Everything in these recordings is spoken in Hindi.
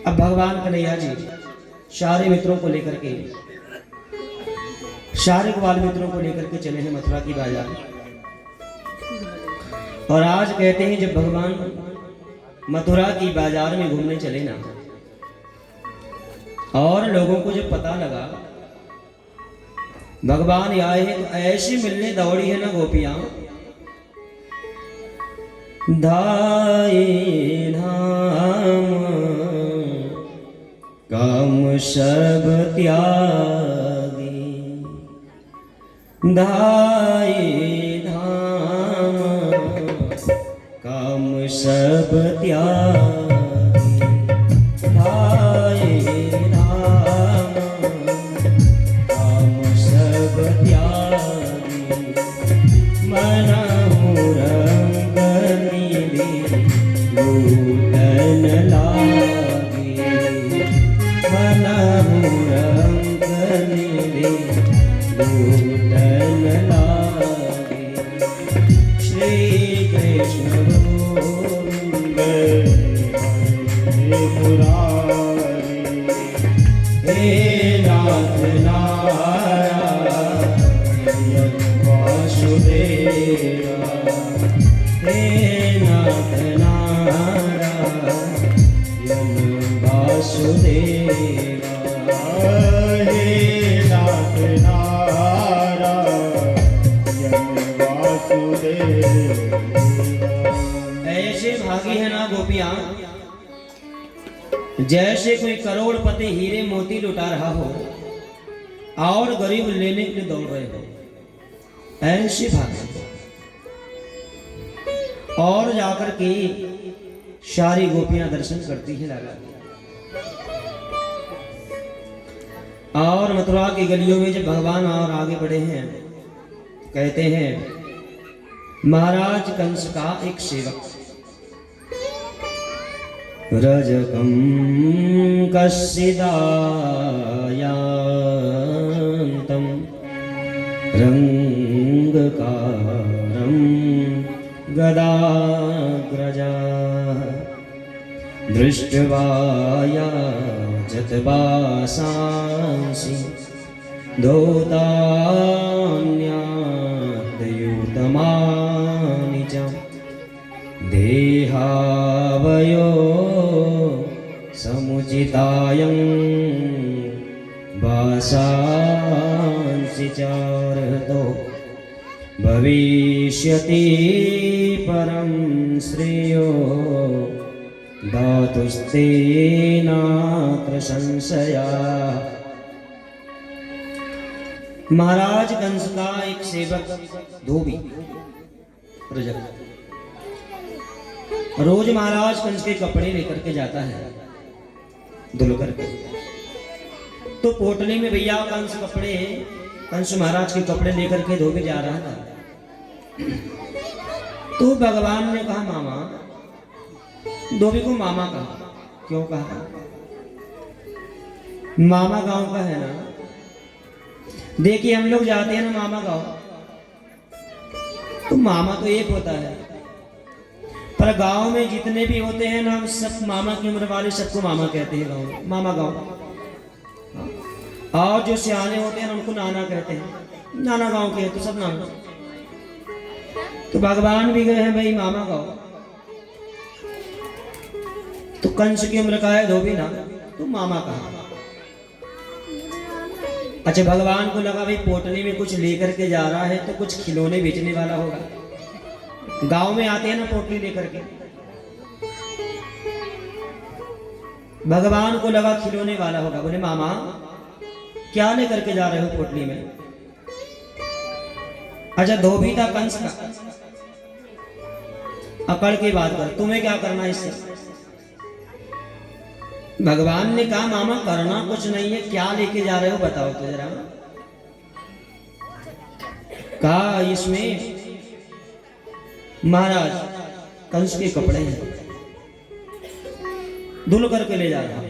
अब भगवान कन्हैया जी सारे मित्रों को लेकर के, सारे ग्वाल मित्रों को लेकर के चले हैं मथुरा की बाजार। और आज कहते हैं जब भगवान मथुरा की बाजार में घूमने चले ना, और लोगों को जब पता लगा भगवान आए हैं, तो ऐसे मिलने दौड़ी है ना गोपियां, धाये धाम काम सब त्यागी, धाये धाम काम सब त्यागी, धाये धाम काम सब त्यागी, मनहु रंग निधि लूटन लागी, मनहु रंग निधि लूटन लागी। श्री कृष्ण गोविंद मुरारी, हे नाथ नारायण वासुदेवा, हे नाथ नारायण वासुदेवा, हे नाथ नारायण वासुदेवा। ऐसे भागी है ना गोपियां जैसे कोई करोड़पति हीरे मोती लुटा रहा हो और गरीब लेने के लिए दौड़ रहे हो, ऐसे भागे। और जाकर के सारी गोपियां दर्शन करती है लाला। और मथुरा की गलियों में जब भगवान और आगे बढ़े हैं, कहते हैं महाराज कंस का एक सेवक रजकं कस्यदायान्तं रंगकारं गदाग्रजा दृष्ट्वा याचतवासांसि धौतान्याद्युतमानि च देहावयो समुचितायं वासांसि चारतो भविष्यति परं श्रेयो दातुस्ते नात्र संशया। महाराज कंस का एक सेवक धोबी रजक रोज महाराज कंस के कपड़े लेकर के जाता है धुल करके। तो पोटली में भैया कंस महाराज के कपड़े लेकर के धोबी जा रहा था। तो भगवान ने कहा मामा, धोबी को मामा कहा। क्यों कहा? मामा गांव का है ना। देखिए हम लोग जाते हैं ना मामा गांव, तो मामा तो एक होता है, पर गांव में जितने भी होते हैं ना, हम सब मामा की उम्र वाले सबको मामा कहते हैं गांव में, मामा गांव। और जो सियाने होते हैं उनको नाना कहते हैं, नाना गांव के, तो सब नाना। तो भगवान भी गए हैं भाई मामा गांव। तो कंस की उम्र का है धोबी ना, तो मामा कहा। अच्छा, भगवान को लगा भाई पोटली में कुछ लेकर के जा रहा है तो कुछ खिलौने बेचने वाला होगा। गांव में आते हैं ना पोटली लेकर के। भगवान को लगा खिलौने वाला होगा। बोले मामा क्या लेकर के जा रहे हो पोटली में? अच्छा, धोबी था कंस का। अकड़ की बात कर, तुम्हें क्या करना इससे? भगवान ने कहा मामा करना कुछ नहीं है, क्या लेके जा रहे हो बताओ तो जरा। कहा इसमें महाराज कंस के कपड़े हैं, धुल करके ले जा रहा हूं।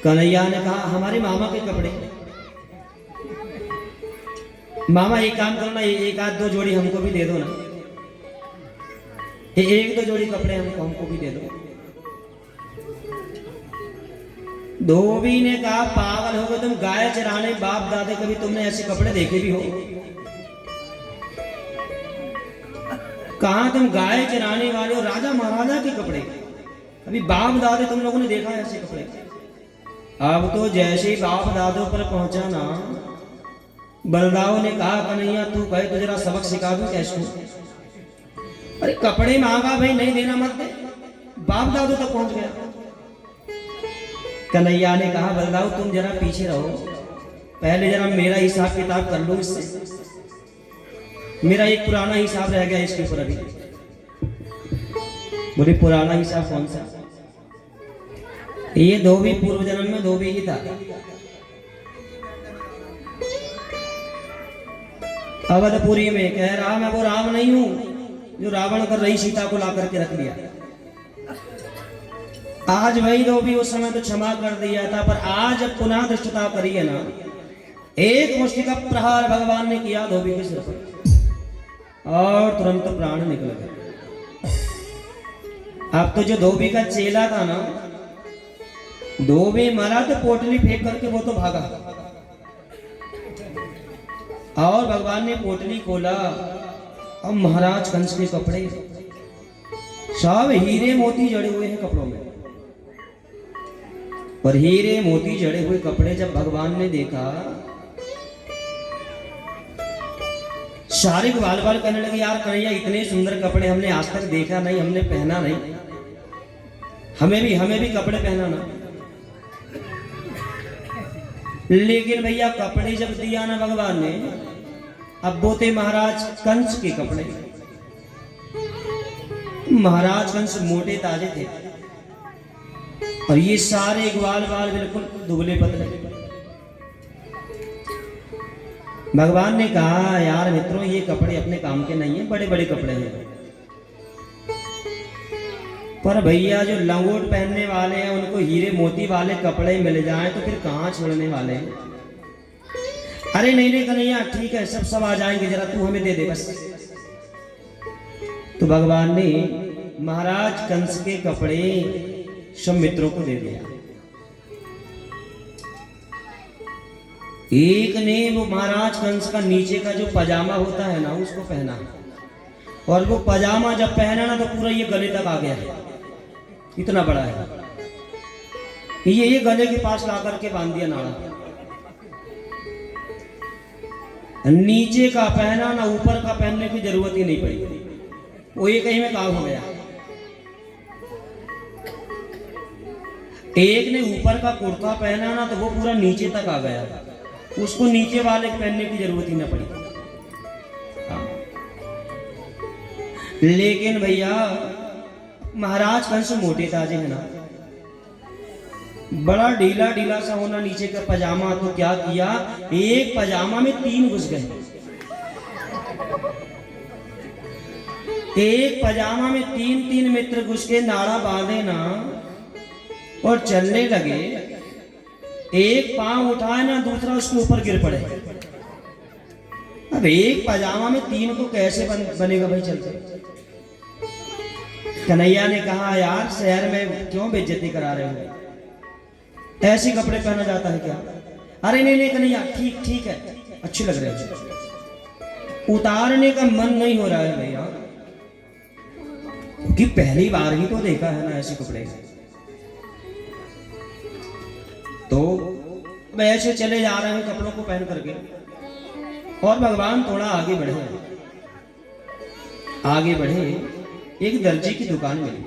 कन्हैया ने कहा हमारे मामा के कपड़े। मामा एक काम करो ना, एक आध दो जोड़ी हमको भी दे दो ना, एक दो जोड़ी कपड़े हमको भी दे दो। धोबी ने कहा पागल हो गए तुम, गाय चराने बाप दादे कभी तुमने ऐसे कपड़े देखे भी हो? कहा तुम गाय चराने वाले हो, राजा महाराजा के कपड़े, अभी बाप दादे तुम लोगों ने देखा है ऐसे कपड़े? अब तो जैसे ही बाप दादों पर पहुंचा ना, बलदाव ने कहा कन्हैया तू कहे तो जरा सबक सिखा दूं कैसे? अरे कपड़े मांगा भाई, नहीं देना मत दे, बाप दादों तक पहुंच गया। कन्हैया ने कहा बलदाव तुम जरा पीछे रहो, पहले जरा मेरा हिसाब किताब कर लो इससे, मेरा एक पुराना हिसाब रह गया इसके ऊपर अभी। बोले पुराना हिसाब कौन सा? ये धोबी पूर्व जन्म में धोबी ही था। अवधपुरी में कह रहा मैं वो राम नहीं हूं जो रावण कर रही सीता को ला करके रख लिया। आज वही धोबी, उस समय तो क्षमा कर दिया था, पर आज पुनः दृष्टता करी है ना, एक मुष्टि का प्रहार भगवान ने किया धोबी के सिर पर और तुरंत प्राण निकल गए। अब तो जो धोबी का चेला था ना, धोबी मरा तो पोटली फेंक करके वो तो भागा, और भगवान ने पोटली खोला और महाराज कंस के कपड़े सब हीरे मोती जड़े हुए हैं कपड़ों में। पर हीरे मोती जड़े हुए कपड़े जब भगवान ने देखा, सारे ग्वाल बाल कहने लगे यार कन्हैया इतने सुंदर कपड़े हमने आज तक देखा नहीं, हमने पहना नहीं, हमें भी कपड़े पहना ना। लेकिन भैया कपड़े जब दिया ना भगवान ने, अब वो थे महाराज कंस के कपड़े। महाराज कंस मोटे ताजे थे और ये सारे ग्वाल बाल बिल्कुल दुबले पतले। भगवान ने कहा यार मित्रों ये कपड़े अपने काम के नहीं है, बड़े बड़े कपड़े हैं, पर भैया जो लंगोट पहनने वाले हैं उनको हीरे मोती वाले कपड़े मिल जाएं तो फिर कहां छोड़ने वाले हैं। अरे नहीं नहीं कन्हैया ठीक है, सब आ जाएंगे, जरा तू हमें दे दे बस। तो भगवान ने महाराज कंस के कपड़े सब मित्रों को दे दिया। एक ने वो महाराज कंस का नीचे का जो पजामा होता है ना उसको पहना, और वो पजामा जब पहना ना तो पूरा ये गले तक आ गया है, इतना बड़ा है, ये गले के पास ला करके बांध दिया नाड़ा। नीचे का पहना ना ऊपर का पहनने की जरूरत ही नहीं पड़ी, वो ये कहीं में काम हो गया। एक ने ऊपर का कुर्ता पहना ना तो वो पूरा नीचे तक आ गया, उसको नीचे वाले पहनने की जरूरत ही ना पड़ी। लेकिन भैया महाराज कंस मोटे ताजे है ना, बड़ा ढीला ढीला सा होना नीचे का पजामा, तो क्या किया एक पजामा में 3 घुस गए। एक पजामा में 3 मित्र घुस के नाड़ा बांधे ना और चलने लगे, एक पांव उठाए ना दूसरा उसके ऊपर गिर पड़े। अब एक पजामा में 3 को कैसे बनेगा भाई चलते। कन्हैया ने कहा यार शहर में क्यों बेइज्जती करा रहे हो, ऐसे कपड़े पहना जाता है क्या? अरे नहीं कन्हैया ठीक है, अच्छे लग रहे हैं, उतारने का मन नहीं हो रहा है भैया, क्योंकि पहली बार ही तो देखा है ना ऐसे कपड़े। तो ऐसे चले जा रहे हैं कपड़ों को पहन करके, और भगवान थोड़ा आगे बढ़े, एक दर्जी की दुकान मिली।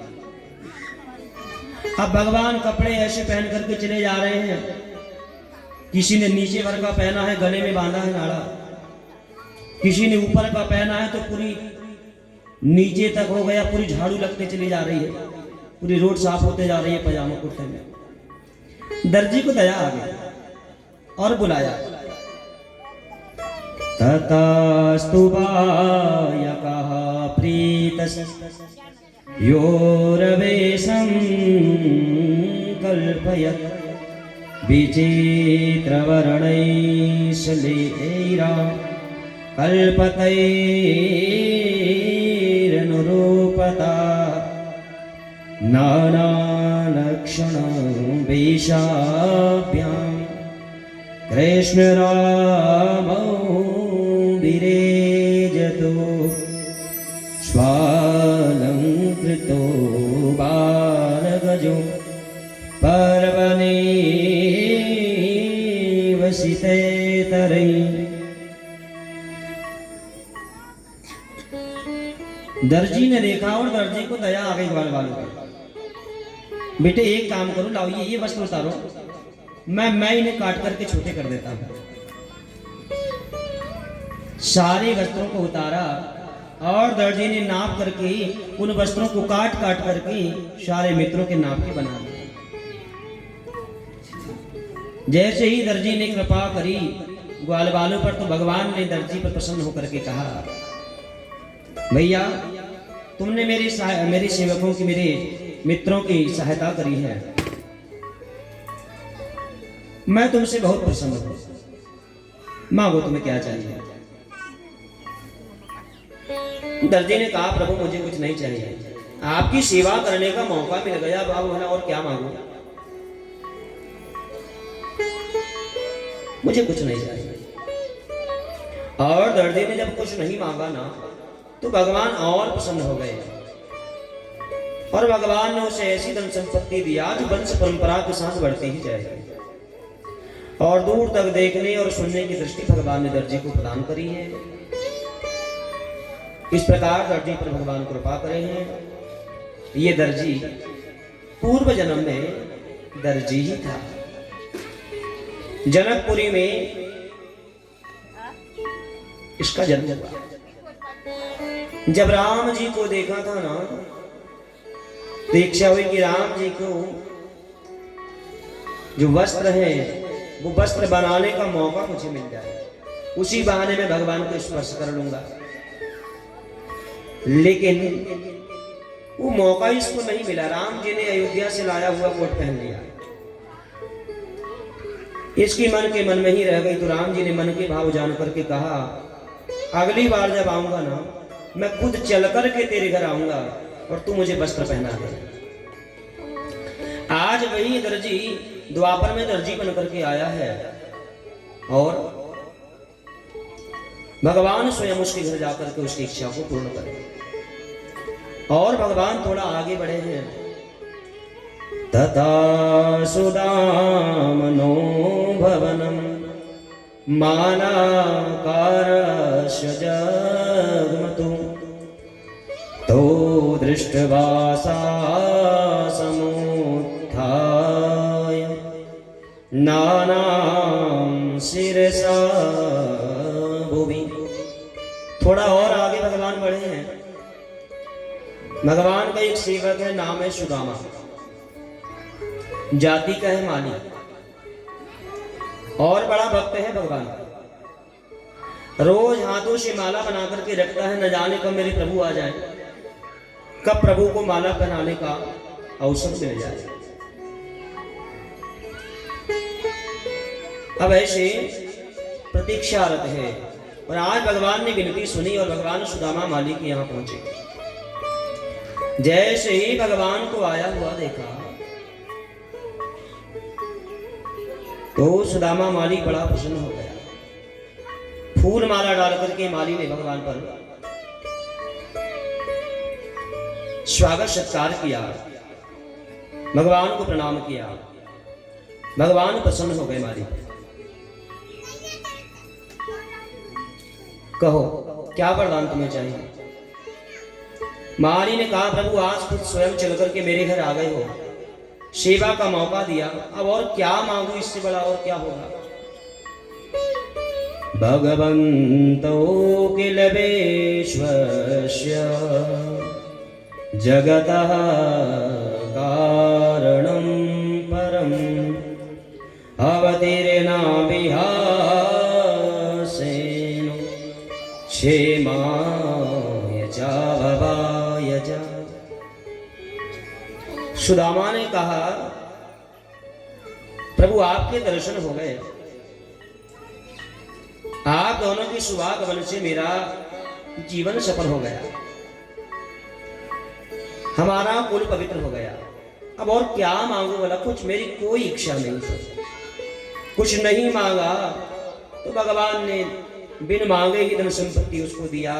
अब भगवान कपड़े ऐसे पहन करके चले जा रहे हैं, किसी ने नीचे भर का पहना है, गले में बांधा है नाड़ा, किसी ने ऊपर का पहना है तो पूरी नीचे तक हो गया, पूरी झाड़ू लगते चली जा रही है, पूरी रोड साफ होते जा रही है पजामा कुर्ते में। दर्जी को दया आ गया और बुलाया, ततस्तु बायकः प्रीतस् योरवेशं कल्पयत् विचित्रवर्णैश्लेरा कल्पतैरनुरूपता नानालक्षणवेशाभ्यां कृष्णरामौ विरेजतो स्वालङ्कृतो बालगजो पर्वणे वसिते तरै। दर्जी ने देखा और दर्जी को दया आ गई ग्वाल वालों पर। बेटे एक काम करो, लाओ ये वस्त्र उतारो, मैं इन्हें काट करके छोटे कर देता हूं। सारे वस्त्रों को उतारा और दर्जी ने नाप करके उन वस्त्रों को काट काट करके सारे मित्रों के नाप के बना दिए। जैसे ही दर्जी ने कृपा करी ग्वाल बालों पर, तो भगवान ने दर्जी पर प्रसन्न होकर के कहा, भैया तुमने मेरे सेवकों की, मेरे मित्रों की सहायता करी है, मैं तुमसे बहुत प्रसन्न हूं। मांगो तुम्हें क्या चाहिए। दर्जी ने कहा, प्रभु मुझे कुछ नहीं चाहिए, आपकी सेवा करने का मौका मिल गया बाबू है ना, और क्या मांगू, मुझे कुछ नहीं चाहिए। और दर्जी ने जब कुछ नहीं मांगा ना, तो भगवान और प्रसन्न हो गए और भगवान ने उसे ऐसी धन संपत्ति दिया जो वंश परंपरा के साथ बढ़ती ही जाएगी। और दूर तक देखने और सुनने की दृष्टि भगवान ने दर्जी को प्रदान करी है। इस प्रकार दर्जी पर भगवान कृपा करे हैं। ये दर्जी पूर्व जन्म में दर्जी ही था। जनकपुरी में इसका जन्म हुआ। जब राम जी को देखा था ना, तो इच्छा हुई कि राम जी को जो वस्त्र है वो वस्त्र बनाने का मौका मुझे मिल जाए, उसी बहाने में भगवान को स्पर्श कर लूंगा। लेकिन वो मौका इसको नहीं मिला। राम जी ने अयोध्या से लाया हुआ कोट पहन लिया, इसकी मन के मन में ही रह गई। तो राम जी ने मन के भाव जान करके कहा, अगली बार जब आऊंगा ना, मैं खुद चल करके तेरे घर आऊंगा और तू मुझे वस्त्र पहना दे। आज वही दर्जी द्वापर में दर्जी बन करके आया है और भगवान स्वयं उसके घर जाकर के उसकी इच्छा को पूर्ण करे। और भगवान थोड़ा आगे बढ़े हैं। तथा सुदामनो भवनम मानाकारस्य जगमतु तो दृष्ट्वा सा समुत्थाय नानां शिरसा भुवि। थोड़ा और आगे भगवान बढ़े हैं। भगवान का एक सेवक है, नाम है सुदामा, जाति का है माली और बड़ा भक्त है भगवान। रोज हाथों से माला बना करके रखता है, न जाने कब मेरे प्रभु आ जाए, कब प्रभु को माला पहनाने का अवसर मिल जाए। अब ऐसे प्रतीक्षारत है। और आज भगवान ने विनती सुनी और भगवान सुदामा माली के यहां पहुंचे। जैसे ही भगवान को आया हुआ देखा तो सुदामा माली बड़ा प्रसन्न हो गया। फूल माला डाल करके माली ने भगवान पर स्वागत सत्कार किया, भगवान को प्रणाम किया। भगवान प्रसन्न हो गए। माली कहो क्या वरदान तुम्हें चाहिए। माली ने कहा, प्रभु आज खुद स्वयं चल करके मेरे घर आ गए हो, सेवा का मौका दिया, अब और क्या मांगू, इससे बड़ा और क्या होगा। भगवन्तो किल विश्वस्य जगतः कारणं परम् अवतीर्णा विहासेन क्षेमाय च भवाय च। सुदामा ने कहा, प्रभु आपके दर्शन हो गए, आप दोनों की सुहागमन से मेरा जीवन सफल हो गया। हमारा कुल पवित्र हो गया, अब और क्या मांगू बोला? कुछ मेरी कोई इच्छा नहीं। कुछ नहीं मांगा तो भगवान ने बिन मांगे ही धन संपत्ति उसको दिया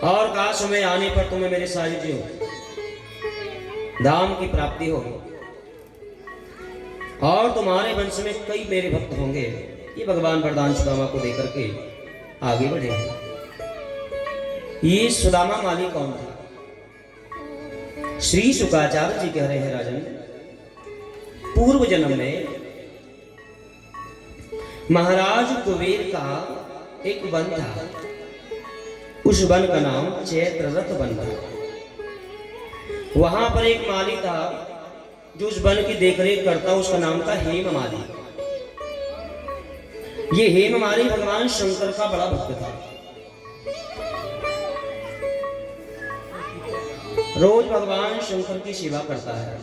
और कहा समय आने पर तुम्हें मेरे सानिध्य धाम की प्राप्ति होगी और तुम्हारे वंश में कई मेरे भक्त होंगे। ये भगवान वरदान सुदामा को देकर के आगे बढ़े। ये सुदामा माली कौन था? श्री शुकाचार्य जी कह रहे हैं, राजन, पूर्व जन्म में महाराज कुबेर का एक वन था। उस वन का नाम चैत्ररथ वन था। वहां पर एक माली था जो उस वन की देखरेख करता, उसका नाम था हेम माली। ये हेम माली भगवान शंकर का बड़ा भक्त था। रोज भगवान शंकर की सेवा करता है,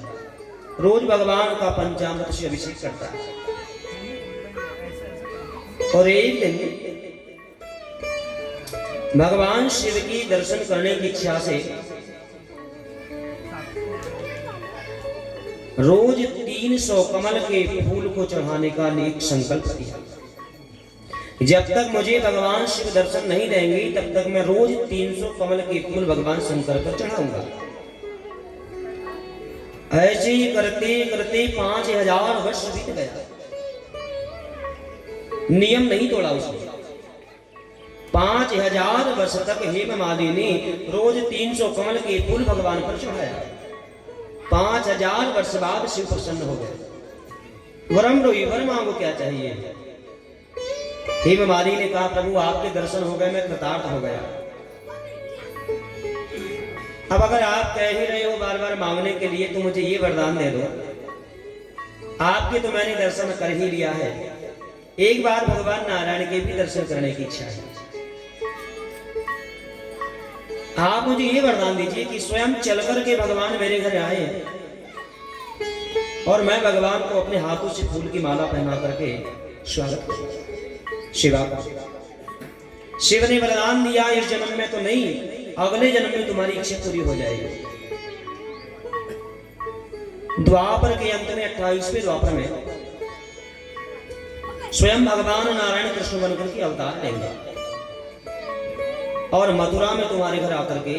रोज भगवान का पंचामृत से अभिषेक करता है। और एक दिन भगवान शिव की दर्शन करने की इच्छा से रोज 300 कमल के फूल को चढ़ाने का एक संकल्प किया। जब तक मुझे भगवान शिव दर्शन नहीं देंगे तब तक मैं रोज 300 कमल के फूल भगवान शंकर पर चढ़ाऊंगा। ऐसे ही करते करते 5000 वर्ष बीत गया। नियम नहीं तोड़ा उसने। 5000 वर्ष तक हेम माली ने रोज 300 कमल के फूल भगवान पर चढ़ाया। 5000 वर्ष बाद शिव प्रसन्न हो गए। वरम रोई, वर मांगो, क्या चाहिए? हेम माली ने कहा, प्रभु आपके दर्शन हो गए, मैं कृतार्थ हो गया। अब अगर आप कह ही रहे हो बार बार मांगने के लिए, तो मुझे ये वरदान दे दो। आपके तो मैंने दर्शन कर ही लिया है, एक बार भगवान नारायण के भी दर्शन करने की इच्छा है। आप मुझे ये वरदान दीजिए कि स्वयं चलकर के भगवान मेरे घर आए और मैं भगवान को अपने हाथों से फूल की माला पहना करके स्वागत करूं। शिवा शिव ने वरदान दिया, इस जन्म में तो नहीं, अगले जन्म में तुम्हारी इच्छा पूरी हो जाएगी। द्वापर के अंत में 28वें द्वापर में स्वयं भगवान नारायण कृष्ण बनकर के अवतार लेंगे और मथुरा में तुम्हारे घर आकर के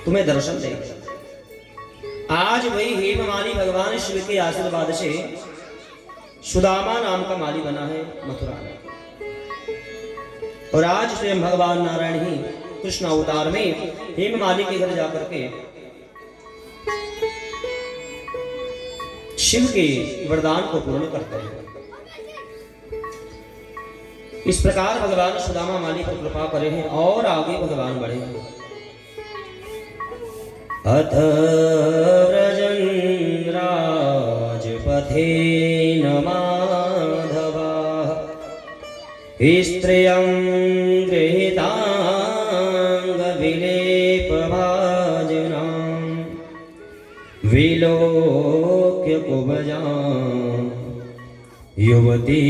तुम्हें दर्शन देंगे। आज वही हेम माली भगवान शिव के आशीर्वाद से सुदामा नाम का माली बना है मथुरा में। और आज स्वयं भगवान नारायण ही कृष्ण अवतार में हेम माली के घर जाकर के शिव के वरदान को पूर्ण करते हैं। इस प्रकार भगवान सुदामा माली पर कृपा करे हैं और आगे भगवान बढ़े हैं। अथ व्रजन् राजपथे न माधवा स्त्रियं गृहीतांग विलेपभाजनां विलोक्य कुब्जां युवती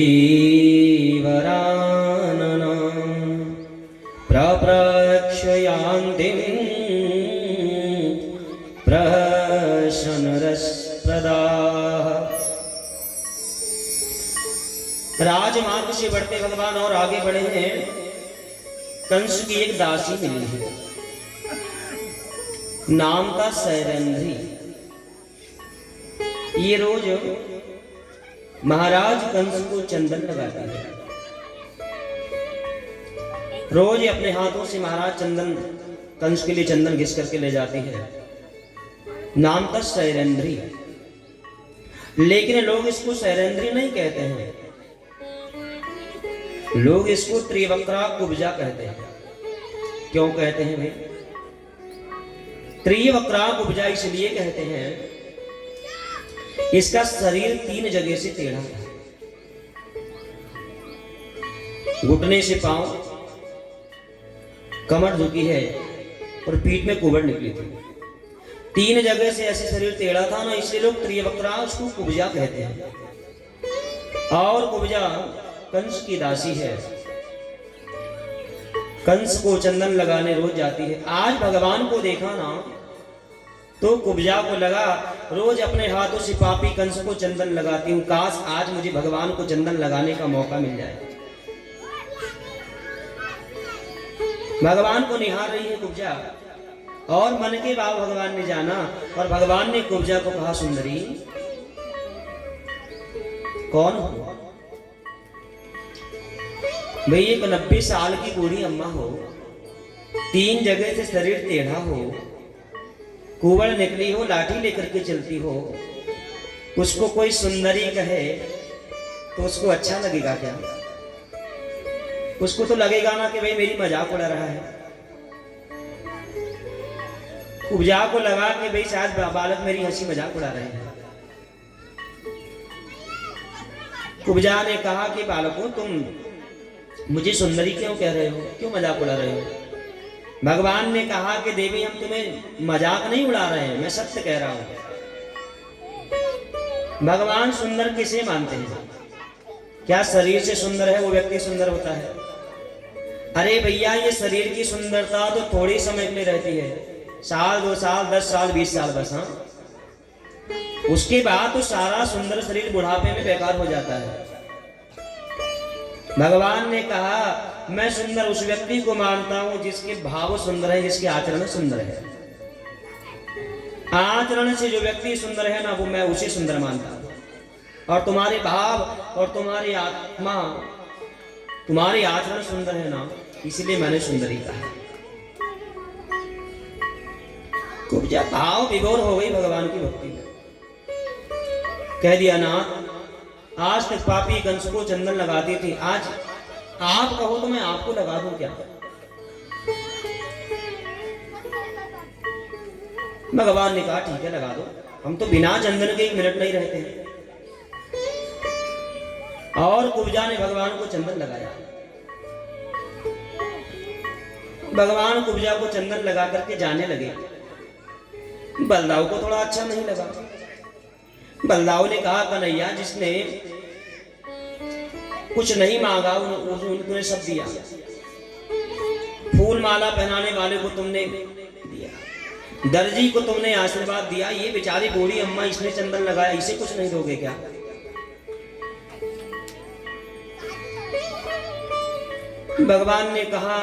वरानना प्रप्रक्षयान्तिं प्रहसनरसप्रदा। राजमार्ग से बढ़ते भगवान और आगे बढ़े हैं। कंस की एक दासी मिली है, नाम था सैरंध्री। ये रोज महाराज कंस को चंदन लगाती है। रोज अपने हाथों से महाराज चंदन, कंस के लिए चंदन घिस करके ले जाती है। नाम था सैरंध्री, लेकिन लोग इसको सैरंध्री नहीं कहते हैं, लोग इसको त्रिवक्रा कुब्जा कहते हैं। क्यों कहते हैं भाई? त्रिवक्रा कुब्जा इसलिए कहते हैं, इसका शरीर 3 जगह से टेढ़ा है। घुटने से पांव, कमर झुकी है और पीठ में कुबड़ निकली थी। 3 जगह से ऐसे शरीर टेढ़ा था ना, इसलिए लोग त्रिवक्रा उसको कुब्जा कहते हैं। और कुब्जा कंस की दासी है। कंस को चंदन लगाने रोज जाती है। आज भगवान को देखा ना तो कुब्जा को लगा रोज अपने हाथों से पापी कंस को चंदन लगाती हूँ, काश आज मुझे भगवान को चंदन लगाने का मौका मिल जाए। भगवान को निहार रही है कुब्जा और मन के भाव भगवान ने जाना और भगवान ने कुब्जा को कहा, सुंदरी कौन हो? भाई एक 90 साल की बूढ़ी अम्मा हो, 3 जगह से शरीर टेढ़ा हो, कुबड़ निकली हो, लाठी लेकर के चलती हो, उसको कोई सुंदरी कहे तो उसको अच्छा लगेगा क्या? उसको तो लगेगा ना कि भाई मेरी मजाक उड़ा रहा है। कुब्जा को लगा कि भाई शायद बालक मेरी हंसी मजाक उड़ा रहे हैं। कुब्जा ने कहा कि बालकों तुम मुझे सुंदरी क्यों कह रहे हो, क्यों मजाक उड़ा रहे हो? भगवान ने कहा कि देवी हम तुम्हें मजाक नहीं उड़ा रहे हैं, मैं सत्य कह रहा हूं। भगवान सुंदर किसे मानते हैं? क्या शरीर से सुंदर है वो व्यक्ति सुंदर होता है? अरे भैया ये शरीर की सुंदरता तो थोड़ी समय के लिए रहती है, साल 2 साल 10 साल 20 साल बस। हाँ, उसके बाद तो सारा सुंदर शरीर बुढ़ापे में बेकार हो जाता है। भगवान ने कहा मैं सुंदर उस व्यक्ति को मानता हूं जिसके भाव सुंदर है, जिसके आचरण सुंदर है। आचरण से जो व्यक्ति सुंदर है ना वो मैं उसे सुंदर मानता हूं। और तुम्हारे भाव और तुम्हारी आत्मा तुम्हारी आचरण सुंदर है ना, इसलिए मैंने सुंदरी कहा। कुब्जा भाव विभोर हो गई भगवान की भक्ति में। कह दिया ना आज तक पापी कंस को चंदन लगाती थी, आज आप कहो तो मैं आपको लगा दूं क्या? भगवान ने कहा ठीक है लगा दो, हम तो बिना चंदन के 1 मिनट नहीं रहते हैं। और कुब्जा ने भगवान को चंदन लगाया। भगवान कुब्जा को चंदन लगा करके जाने लगे। बलदाऊ को थोड़ा अच्छा नहीं लगा। बलदाऊ ने कहा कन्हैया जिसने कुछ नहीं मांगा उन्होंने सब दिया। फूल माला पहनाने वाले को तुमने दिया, दर्जी को तुमने आशीर्वाद दिया, ये बेचारी बूढ़ी अम्मा इसने चंदन लगाया, इसे कुछ नहीं दोगे क्या? भगवान ने कहा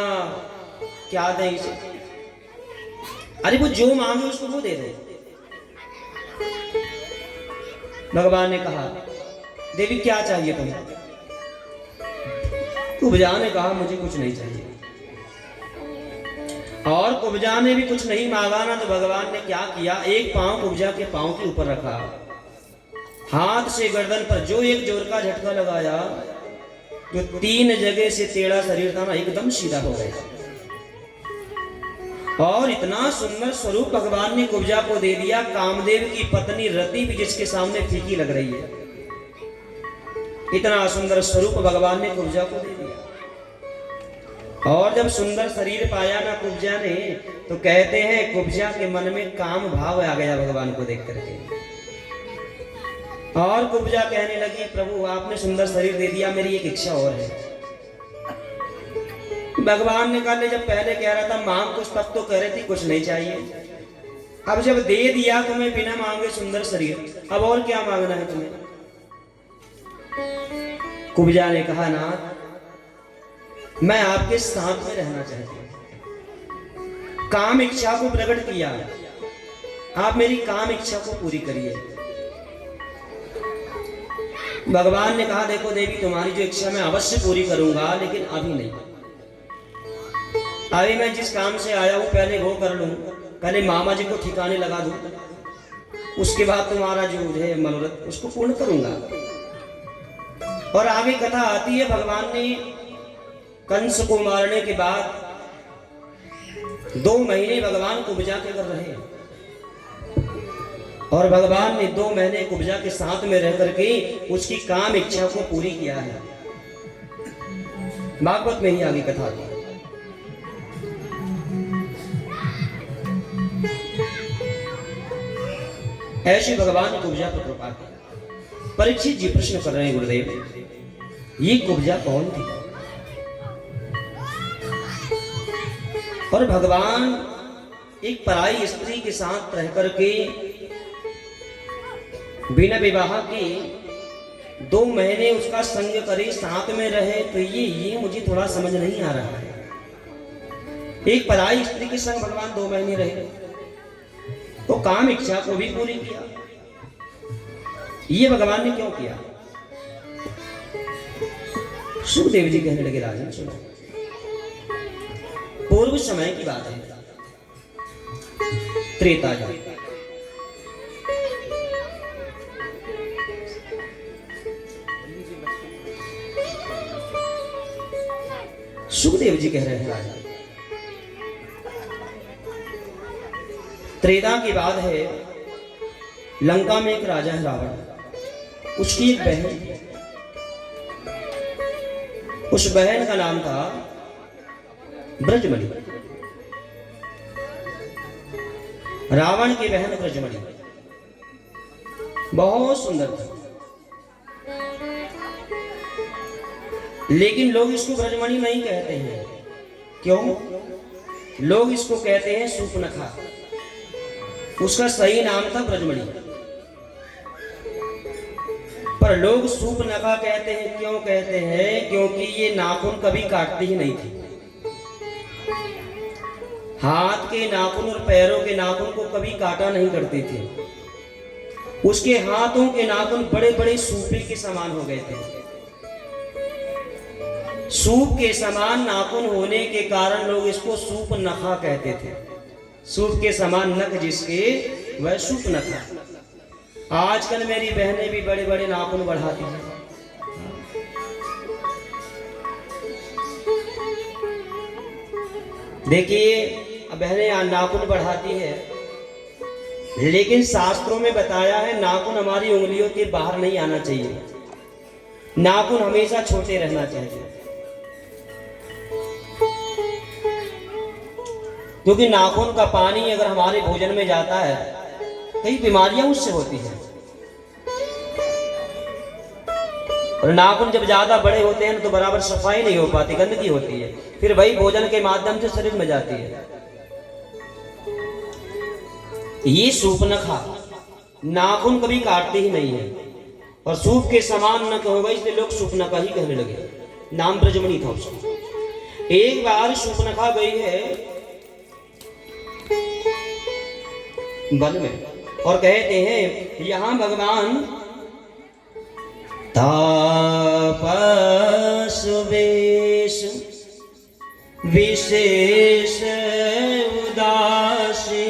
क्या दें इसे? अरे वो जो मांगे उसको वो दे दो। भगवान ने कहा देवी क्या चाहिए तुम्हें? कुब्जा ने कहा मुझे कुछ नहीं चाहिए। और कुब्जा ने भी कुछ नहीं मांगा ना तो भगवान ने क्या किया, एक पांव कुब्जा के पांव के ऊपर रखा, हाथ से गर्दन पर जो एक जोर का झटका लगाया, जो 3 जगह से टेढ़ा शरीर था ना एकदम सीधा हो गया। और इतना सुंदर स्वरूप भगवान ने कुब्जा को दे दिया। कामदेव की पत्नी रति भी जिसके सामने फीकी लग रही है, इतना सुंदर स्वरूप भगवान ने कुब्जा को दे दिया। और जब सुंदर शरीर पाया ना कुब्जा ने तो कहते हैं कुब्जा के मन में काम भाव आ गया भगवान को देख करके। और कुब्जा कहने लगी प्रभु आपने सुंदर शरीर दे दिया, मेरी एक इच्छा और है। भगवान ने कहा जब पहले कह रहा था मांग कुछ तब तो कह रही थी कुछ नहीं चाहिए, अब जब दे दिया तुम्हें बिना मांगे सुंदर शरीर, अब और क्या मांगना है तुम्हें? कुब्जा ने कहा ना मैं आपके साथ में रहना चाहती हूं। काम इच्छा को प्रकट किया, आप मेरी काम इच्छा को पूरी करिए। भगवान ने कहा देखो देवी तुम्हारी जो इच्छा मैं अवश्य पूरी करूंगा, लेकिन अभी नहीं। अभी मैं जिस काम से आया हूं पहले वो कर लूं, पहले मामा जी को ठिकाने लगा दूं, उसके बाद तुम्हारा जो है मनोरथ उसको पूर्ण करूंगा। और आगे कथा आती है भगवान ने कंस को मारने के बाद 2 महीने भगवान कुब्जा के कर रहे हैं। और भगवान ने 2 महीने कुब्जा के साथ में रह करके उसकी काम इच्छा को पूरी किया है। भागवत में ही आगे कथा आती है। ऐसे भगवान ने कुब्जा पर कृपा की। परीक्षित जी प्रश्न कर रहे हैं गुरुदेव ये कुब्जा कौन थी? और भगवान एक पराई स्त्री के साथ रह करके बिना विवाह के 2 महीने उसका संग करे, साथ में रहे, तो ये मुझे थोड़ा समझ नहीं आ रहा है। एक पराई स्त्री के संग भगवान 2 महीने रहे, तो काम इच्छा को भी पूरी किया। ये भगवान ने क्यों किया? सुखदेव जी कहने लगे, राजन सुनो, पूर्व समय की बात है, त्रेता युग। सुखदेव जी कह रहे हैं, राजा त्रेता की बात है, लंका में एक राजा है रावण, उसकी एक बहन, उस बहन का नाम था ब्रजमणि। रावण की बहन ब्रजमणि बहुत सुंदर थी, लेकिन लोग इसको ब्रजमणि नहीं कहते हैं। क्यों? लोग इसको कहते हैं सूर्पनखा। उसका सही नाम था ब्रजमणि, पर लोग सूर्पनखा कहते हैं। क्यों कहते हैं? क्योंकि ये नाखून कभी काटती ही नहीं थी। हाथ के नाखून और पैरों के नाखून को कभी काटा नहीं करती थी। उसके हाथों के नाखून बड़े बड़े सूपे के समान हो गए थे। सूप के समान नाखून होने के कारण लोग इसको सूर्पनखा कहते थे। सूप के समान नख जिसके, वह सूर्पनखा। आजकल मेरी बहनें भी बड़े बड़े नाखून बढ़ाती हैं। देखिए, बहनें नाखून बढ़ाती है, लेकिन शास्त्रों में बताया है नाखून हमारी उंगलियों के बाहर नहीं आना चाहिए। नाखून हमेशा छोटे रहना चाहिए, क्योंकि नाखून का पानी अगर हमारे भोजन में जाता है, कई बीमारियां उससे होती हैं। और नाखून जब ज्यादा बड़े होते हैं तो बराबर सफाई नहीं हो पाती, गंदगी होती है, फिर वही भोजन के माध्यम से शरीर में जाती है। ये सूर्पनखा नाखून कभी काटती ही नहीं है, और सूप के समान नख हो गई, इसलिए लोग सूर्पनखा ही कहने लगे। नाम ब्रजमणि था उसका। एक बार सूर्पनखा गई है वन में, और कहते हैं यहां भगवान तापस वेश विशेष उदासी,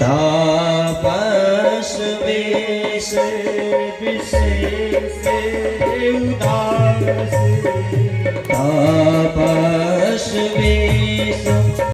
तापस वेश विशेष उदासी, तापस वेश